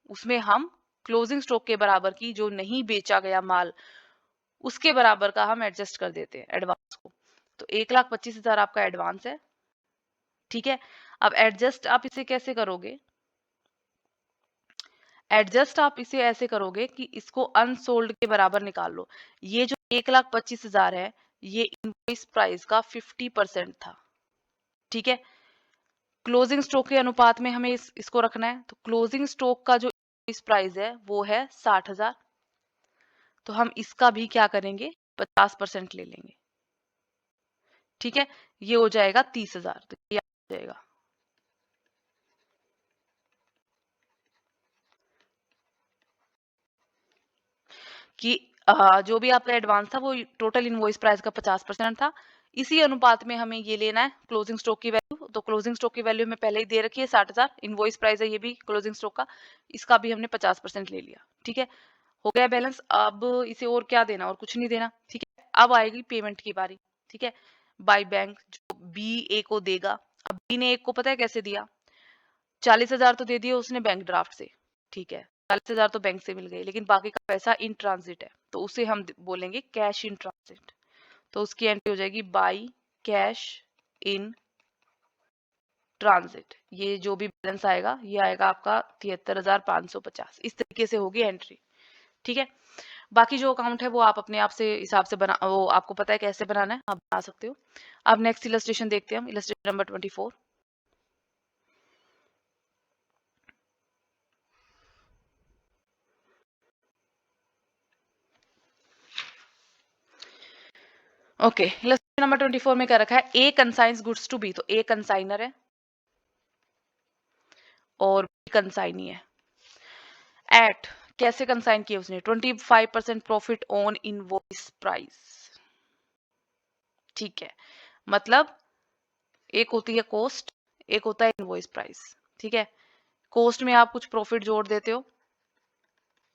उसमें हम क्लोजिंग स्टॉक के बराबर की जो नहीं बेचा गया माल उसके बराबर का हम एडजस्ट कर देते हैं एडवांस को। तो 1,25,000 आपका एडवांस है, ठीक है। अब एडजस्ट आप इसे कैसे करोगे, एडजस्ट आप इसे ऐसे करोगे कि इसको अनसोल्ड के बराबर निकाल लो। ये जो 1,25,000 है ये इनवॉइस प्राइस का 50% था, ठीक है। क्लोजिंग स्टॉक के अनुपात में हमें इसको रखना है, तो क्लोजिंग स्टॉक का जो इनवॉइस प्राइस है वो है 60,000, तो हम इसका भी क्या करेंगे, 50% ले लेंगे। ठीक है, ये हो जाएगा 30,000, तो ये आ जाएगा। कि जो भी आपका एडवांस था वो टोटल इनवॉइस प्राइस का 50% था। इसी अनुपात में हमें ये लेना है क्लोजिंग स्टॉक की वैल्यू। तो क्लोजिंग स्टॉक की वैल्यू में पहले ही दे रखी है 60,000, इनवॉइस प्राइस है ये भी क्लोजिंग स्टॉक का, इसका भी हमने 50% ले लिया। ठीक है, हो गया बैलेंस। अब इसे और क्या देना, और कुछ नहीं देना। ठीक है, अब आएगी पेमेंट की बारी। ठीक है, बाय बैंक जो बी ए को देगा। अब बी ने ए को पता है कैसे दिया, 40,000 तो दे दिए उसने बैंक ड्राफ्ट से। ठीक है, 40,000 तो बैंक से मिल गए, लेकिन बाकी का पैसा इन ट्रांजिट है, तो उसे हम बोलेंगे कैश इन ट्रांजिट। तो उसकी एंट्री हो जाएगी बाई कैश इन ट्रांजिट। ये जो भी बैलेंस आएगा ये आएगा आपका 73,550। इस तरीके से होगी एंट्री। ठीक है, बाकी जो अकाउंट है वो आप अपने आप से हिसाब से बना, वो आपको पता है कैसे बनाना है, आप बना सकते हो। अब नेक्स्ट इलस्ट्रेशन देखते हैं हम, illustration number 24। Okay, illustration number 24 में क्या रखा है, ए कंसाइंस गुड्स टू बी। तो ए कंसाइनर है और बी कंसाइनी है। एट कैसे कंसाइन किया उसने, 25% प्रॉफिट ऑन इनवॉइस प्राइस। ठीक है, मतलब एक होती है कॉस्ट, एक होता है इनवॉइस प्राइस। ठीक है, कॉस्ट में आप कुछ प्रॉफिट जोड़ देते हो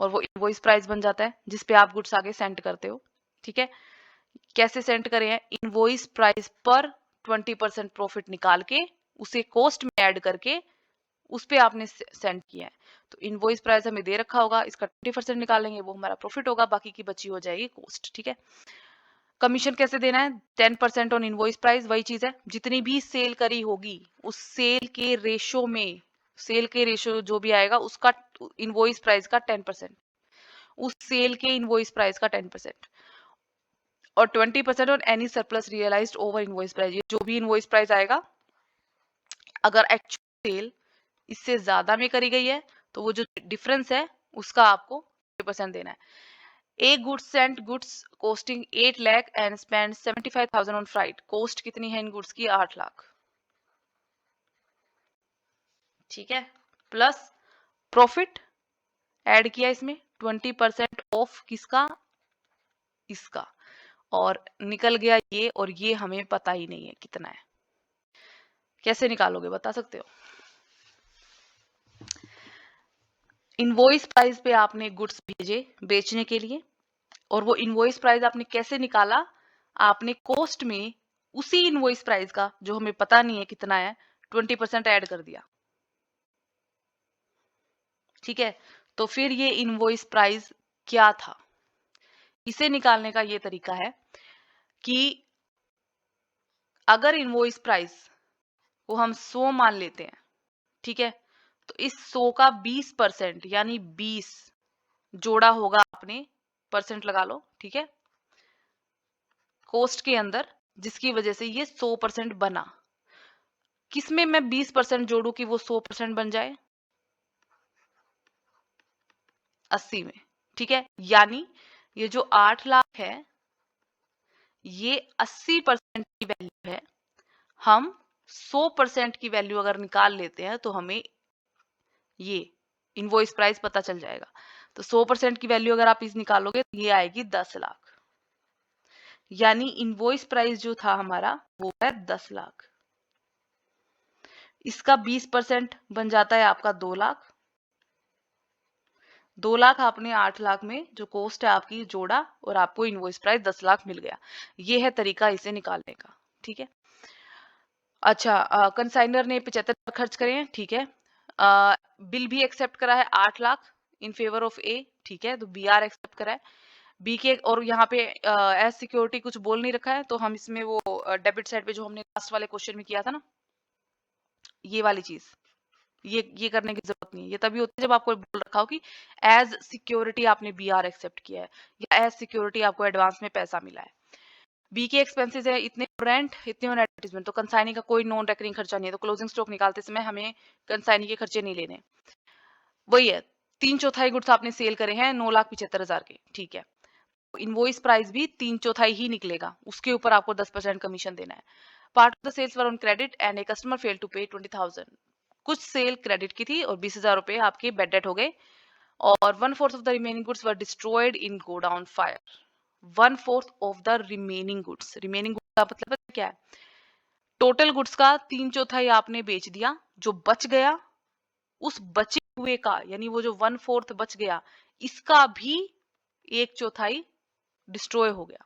और वो इनवॉइस प्राइस बन जाता है जिस पे आप गुड्स आगे सेंड करते हो। ठीक है, कैसे सेंड करें हैं, इनवॉइस प्राइस पर 20% प्रॉफिट निकाल के उसे कॉस्ट में ऐड करके उस पे आपने सेंड किया है। तो इनवॉइस प्राइस हमें दे रखा होगा, इसका 20% निकालेंगे, वो हमारा प्रॉफिट होगा, बाकी की बची हो जाएगी कॉस्ट। ठीक है, कमीशन कैसे देना है, 10% ऑन इनवॉइस प्राइस। वही चीज है, जितनी भी सेल करी होगी उस सेल के रेशो में, सेल के रेशो जो भी आएगा उसका इनवॉइस प्राइस का 10%, उस सेल के इनवॉइस प्राइस का 10%, और 20% on any surplus realised over invoice price. ये जो भी इनवॉइस प्राइस आएगा, अगर एक्चुअल सेल इससे ज्यादा में करी गई है तो वो जो डिफरेंस है उसका आपको 20% देना है। A goods sent goods costing 8 lakh and spend 75,000 on freight. Cost कितनी है इन गुड्स की, 8 लाख। ठीक है, प्लस प्रॉफिट ऐड किया इसमें 20% ऑफ किसका, इसका, और निकल गया ये, और ये हमें पता ही नहीं है कितना है। कैसे निकालोगे बता सकते हो, इनवॉइस प्राइस पे आपने गुड्स भेजे बेचने के लिए, और वो इनवॉइस प्राइस आपने कैसे निकाला, आपने कॉस्ट में उसी इनवॉइस प्राइस का जो हमें पता नहीं है कितना है 20% ऐड कर दिया। ठीक है, तो फिर ये इनवॉइस प्राइस क्या था, इसे निकालने का ये तरीका है कि अगर इनवॉइस प्राइस को हम 100 मान लेते हैं, ठीक है, तो इस 100 का 20% यानी 20 जोड़ा होगा आपने, परसेंट लगा लो। ठीक है, कॉस्ट के अंदर, जिसकी वजह से ये 100% बना। किसमें मैं 20% जोड़ू कि वो 100% बन जाए, 80 में। ठीक है, यानी ये जो 8 लाख है ये 80% की वैल्यू है। हम 100% की वैल्यू अगर निकाल लेते हैं तो हमें ये इनवॉइस प्राइस पता चल जाएगा। तो 100% की वैल्यू अगर आप इस निकालोगे तो ये आएगी 10 लाख, यानी इनवॉइस प्राइस जो था हमारा वो है 10 लाख। इसका 20% बन जाता है आपका 2 लाख। 2 लाख आपने 8 लाख में जो कॉस्ट है आपकी जोड़ा और आपको इनवॉइस प्राइस 10 लाख मिल गया। ये है तरीका इसे निकालने का। ठीक है, अच्छा, कंसाइनर ने 75 खर्च करे हैं। ठीक है, बिल भी एक्सेप्ट करा है 8 लाख इन फेवर ऑफ ए। ठीक है, तो बी आर एक्सेप्ट करा है बी के, और यहाँ पे एज सिक्योरिटी कुछ बोल नहीं रखा है, तो हम इसमें वो डेबिट साइड पे जो हमने लास्ट वाले क्वेश्चन में किया था ना, ये वाली चीज, ये करने की जरूरत नहीं है। ये तभी होती है जब आपको बोल रखा हो कि एज सिक्योरिटी आपने बी आर एक्सेप्ट किया है, या एज सिक्योरिटी आपको एडवांस में पैसा मिला है। बी के एक्सपेंसेस है इतने रेंट, इतने ऑन एडवर्टीजमेंट, तो कंसाइनी का कोई नॉन रेकरिंग खर्चा नहीं है, तो क्लोजिंग स्टॉक निकालते समय हमें कंसाइनी के खर्चे नहीं लेने। वही है, 3/4 गुड्स आपने सेल करे हैं 9,75,000 के। ठीक है, इनवॉइस प्राइस भी 3/4 ही निकलेगा, उसके ऊपर आपको 10% कमीशन देना है। Part of the sales were on credit and a customer fail to pay 20,000। कुछ सेल क्रेडिट की थी और 20,000 रुपए आपके बैड डेट हो गए, और 1/4 of the remaining goods were destroyed in godown fire. 1/4 of the remaining goods, remaining goods का मतलब क्या है? टोटल गुड्स का 3/4 आपने बेच दिया, जो बच गया उस बचे हुए का, यानी वो जो 1/4 बच गया, इसका भी 1/4 डिस्ट्रॉय हो गया।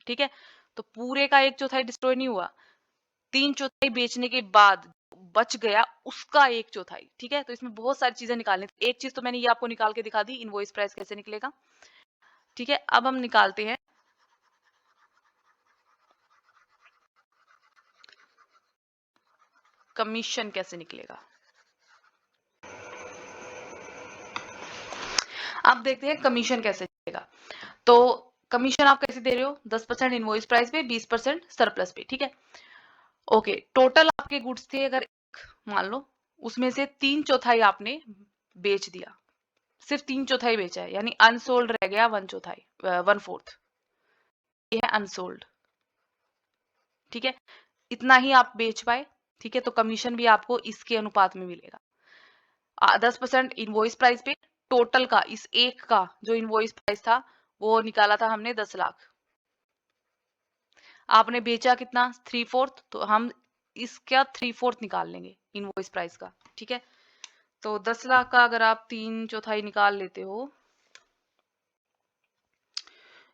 ठीक है, तो पूरे का 1/4 डिस्ट्रॉय नहीं हुआ, 3/4 बेचने के बाद बच गया उसका 1/4। ठीक है, तो इसमें बहुत सारी चीजें निकालनी। एक चीज तो मैंने ये आपको निकाल के दिखा दी, इनवॉइस प्राइस कैसे निकलेगा। ठीक है, अब हम निकालते हैं कमीशन कैसे निकलेगा। अब देखते हैं कमीशन कैसे निकलेगा। तो कमीशन आप कैसे दे रहे हो? 10% इनवॉइस प्राइस पे, 20% सरप्लस पे। ठीक है, ओके, टोटल आपके गुड्स थे अगर मान लो, उसमें से 3/4 आपने बेच दिया, सिर्फ 3/4 बेचा है, यानी अनसोल्ड रह गया 1/4, ये है अनसोल्ड। ठीक है, इतना ही आप बेच पाए। ठीक है, तो कमीशन भी आपको इसके अनुपात में मिलेगा। 10% इनवॉइस प्राइस पे, टोटल का इस एक का जो इनवॉइस प्राइस था वो निकाला था हमने 10 लाख, आपने बेचा कितना? 3/4, तो हम इसका 3/4 निकाल लेंगे इनवॉइस प्राइस का। ठीक है, तो 10 लाख का अगर आप 3/4 निकाल लेते हो,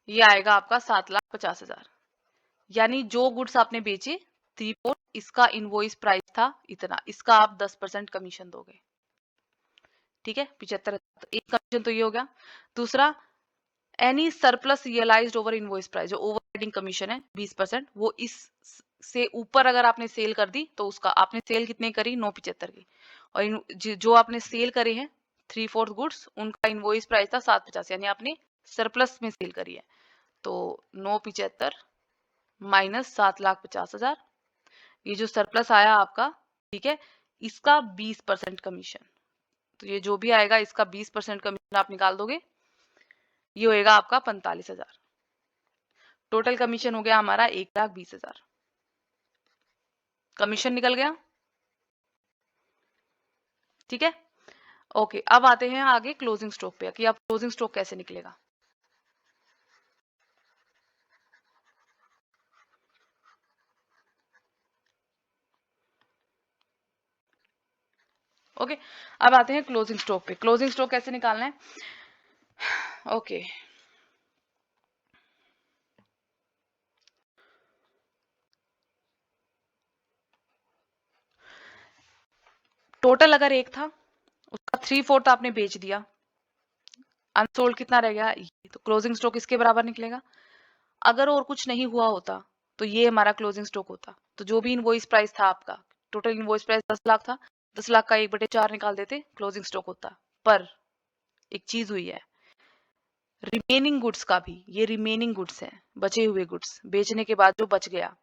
ये आएगा आपका 7,50,000। यानी जो गुड्स आपने बेचे 3/4, इसका इनवॉइस प्राइस था इतना, इसका आप 10% कमीशन दोगे। ठीक है, 75,000, एक कमीशन तो ये हो गया। दूसरा, any surplus realised over invoice price, जो ओवरराइडिंग कमीशन है 20%, वो इस से ऊपर अगर आपने सेल कर दी तो उसका, आपने सेल कितने करी? 975 की, और जो आपने सेल करे हैं 3/4 गुड्स, उनका इनवॉइस प्राइस था 750, यानी आपने सरप्लस में सेल करी है। तो 975 माइनस 7,50,000, ये जो सरप्लस आया आपका, ठीक है, इसका 20% कमीशन, तो ये जो भी आएगा इसका 20% कमीशन आप निकाल दोगे, ये होएगा आपका 45,000। टोटल कमीशन हो गया हमारा 1,20,000, कमीशन निकल गया। ठीक है, ओके, अब आते हैं आगे क्लोजिंग स्टॉक पे, कि आप क्लोजिंग स्टॉक कैसे निकलेगा। ओके, अब आते हैं क्लोजिंग स्टॉक पे। क्लोजिंग स्टॉक कैसे निकालना है? ओके, टोटल अगर एक था, उसका 3/4 आपने बेच दिया, अनसोल्ड कितना रह गया? ये, तो क्लोजिंग स्टॉक इसके बराबर निकलेगा। अगर और कुछ नहीं हुआ होता तो ये हमारा क्लोजिंग स्टॉक होता। तो जो भी इनवॉइस प्राइस था आपका, टोटल इनवॉइस प्राइस 10 लाख था, 10 लाख का 1/4 निकाल देते, क्लोजिंग स्टॉक होता। पर एक चीज हुई है, रिमेनिंग गुड्स का भी, ये रिमेनिंग गुड्स है, बचे हुए गुड्स बेचने के बाद जो बच गया,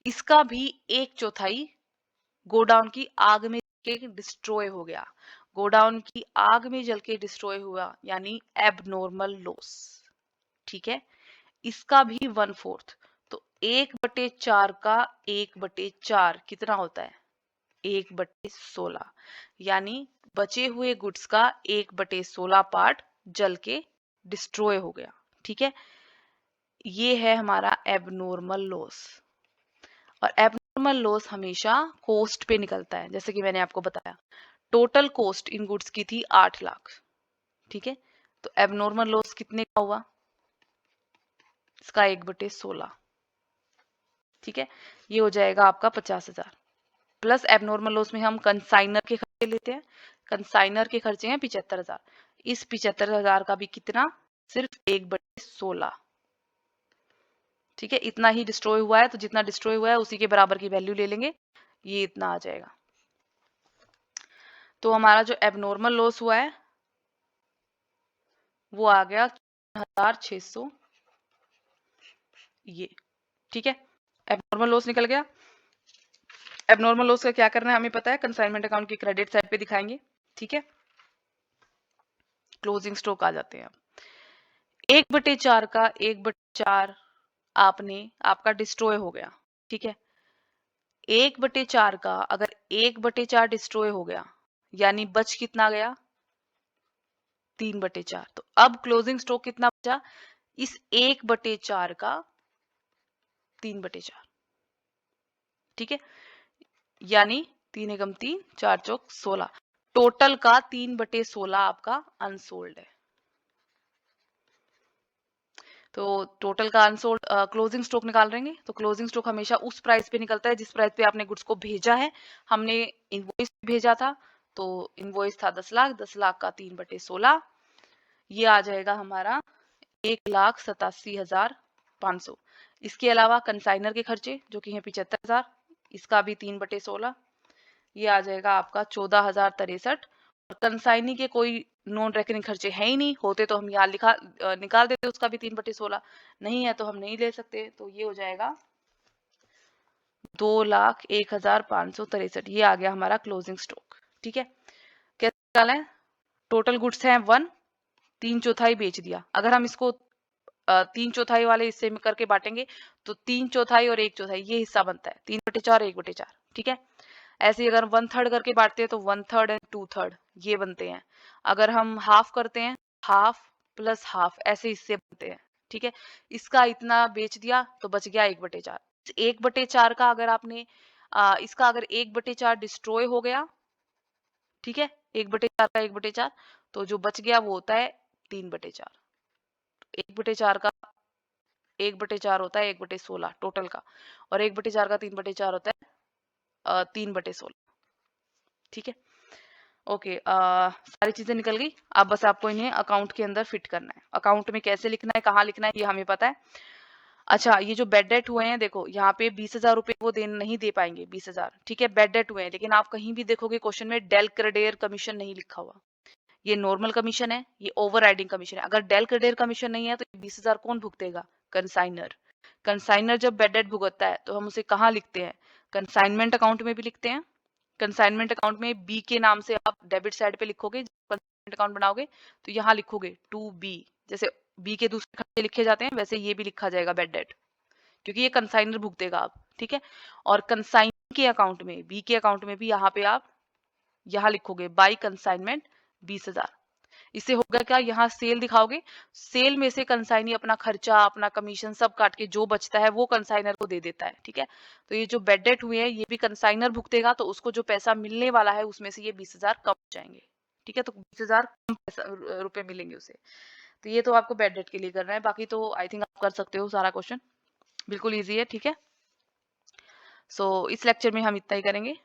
इसका भी 1/4 गोडाउन की आग में के डिस्ट्रॉय हो गया। गोडाउन की आग में जल के डिस्ट्रॉय हुआ, यानी एबनॉर्मल लॉस। ठीक है, इसका भी 1/4, तो 1/4 का 1/4 कितना होता है? 1/16, यानी बचे हुए गुड्स का 1/16 पार्ट जल के डिस्ट्रॉय हो गया। ठीक है, ये है हमारा एबनॉर्मल लॉस। और एबनॉर्मल लॉस हमेशा कॉस्ट पे निकलता है, जैसे कि मैंने आपको बताया, टोटल कॉस्ट इन गुड्स की थी 8 लाख। ठीक है, तो एबनॉर्मल लॉस कितने का हुआ? इसका 1/16। ठीक है, ये हो जाएगा आपका 50,000, प्लस एबनॉर्मल लॉस में हम कंसाइनर के खर्चे लेते हैं, कंसाइनर के खर्चे हैं 75,000, इस 75,000 का भी कितना? सिर्फ 1/16। ठीक है, इतना ही डिस्ट्रॉय हुआ है, तो जितना डिस्ट्रॉय हुआ है उसी के बराबर की वैल्यू ले लेंगे, ये इतना आ जाएगा। तो हमारा जो एबनॉर्मल लॉस हुआ है वो आ गया 3,600, ये। ठीक है, एबनॉर्मल लॉस निकल गया। एबनॉर्मल लॉस का क्या करना है हमें पता है, कंसाइनमेंट अकाउंट की क्रेडिट साइड पे दिखाएंगे। ठीक है, क्लोजिंग स्टॉक आ जाते हैं। 1/4 का 1/4 आपका डिस्ट्रॉय हो गया, ठीक है। 1/4 का अगर 1/4 डिस्ट्रॉय हो गया, यानी बच कितना गया? 3/4। तो अब क्लोजिंग स्टॉक कितना बचा? इस 1/4 का 3/4, ठीक है। यानी 3 एकम 3, 4 चौक 16। टोटल का 3/16 आपका अनसोल्ड है। तो टोटल का अनसोल्ड क्लोजिंग स्टॉक निकाल लेंगे। तो क्लोजिंग स्टॉक हमेशा उस प्राइस पे निकलता है जिस प्राइस पे आपने गुड्स को भेजा है। हमने इनवॉइस भेजा था, तो इनवॉइस था 10 लाख, 10 लाख का 3/16, ये आ जाएगा हमारा 1,87,500। इसके अलावा कंसाइनर के खर्चे जो कि हैं 75,000, इसका भी 3/16, ये आ जाएगा आपका 14,063। और कंसाइनी के कोई नॉन रेकरिंग खर्चे हैं ही नहीं, होते तो हम यहाँ निकाल देते, उसका भी 3/16, नहीं है तो हम नहीं ले सकते। तो ये हो जाएगा 2,01,563, ये आ गया हमारा क्लोजिंग स्टॉक, ठीक है। कैसे निकाला है? टोटल गुड्स हैं 1, 3/4 बेच दिया। अगर हम इसको 3/4 वाले हिस्से में करके बांटेंगे तो 3/4 और 1/4 ये हिस्सा बनता है, 3/4 1/4, ठीक है। ऐसे ही अगर 1/3 करके बांटते हैं तो 1/3 एंड 2/3 ये बनते हैं। अगर हम हाफ करते हैं, हाफ प्लस हाफ ऐसे हिस्से बनते हैं, ठीक है। इसका इतना बेच दिया तो बच गया 1/4। 1/4 का अगर आपने इसका अगर 1/4 डिस्ट्रॉय हो गया, ठीक है, 1/4 का 1/4, तो जो बच गया वो होता है 3/4। 1/4 का 1/4 होता है 1/16 टोटल का, और 1/4 का 3/4 होता है 3/16, ठीक है। ओके, सारी चीजें निकल गई। अब बस आपको इन्हें अकाउंट के अंदर फिट करना है। अकाउंट में कैसे लिखना है, कहाँ लिखना है, ये हमें पता है। अच्छा, ये जो बेड डेट हुए हैं, देखो यहाँ पे 20,000 रुपए वो नहीं दे पाएंगे, 20,000, ठीक है, बेड डेट हुए हैं। लेकिन आप कहीं भी देखोगे क्वेश्चन में डेल क्रेडियर कमीशन नहीं लिखा हुआ। ये नॉर्मल कमीशन है, ये ओवर राइडिंग कमीशन है। अगर डेल क्रेडियर कमीशन नहीं है तो 20,000 कौन भुगतेगा? कंसाइनर। कंसाइनर जब बेड डेट भुगतता है तो हम उसे कहाँ लिखते हैं? कंसाइनमेंट अकाउंट में भी लिखते हैं। कंसाइनमेंट अकाउंट में बी के नाम से आप डेबिट साइड पे लिखोगे, कंसाइनमेंट अकाउंट बनाओगे तो यहाँ लिखोगे टू बी। जैसे बी के दूसरे खर्चे लिखे जाते हैं वैसे ये भी लिखा जाएगा बेड डेट, क्योंकि ये कंसाइनर भुगतेगा आप, ठीक है। और कंसाइन के अकाउंट में, बी के अकाउंट में भी यहाँ पे आप यहाँ लिखोगे बाई कंसाइनमेंट 20,000। इससे होगा क्या, यहाँ सेल दिखाओगे, सेल में से कंसाइनी अपना खर्चा, अपना कमीशन सब काट के जो बचता है वो कंसाइनर को दे देता है, ठीक है। तो ये जो बेड डेट हुए हैं ये भी कंसाइनर भुगतेगा, तो उसको जो पैसा मिलने वाला है उसमें से ये 20,000 कम हो जाएंगे, ठीक है। तो 20,000 कम पैसा रुपए मिलेंगे उसे। तो ये तो आपको बेड डेट के लिए करना है, बाकी तो आई थिंक आप कर सकते हो सारा क्वेश्चन, बिल्कुल ईजी है, ठीक है। सो इस लेक्चर में हम इतना ही करेंगे।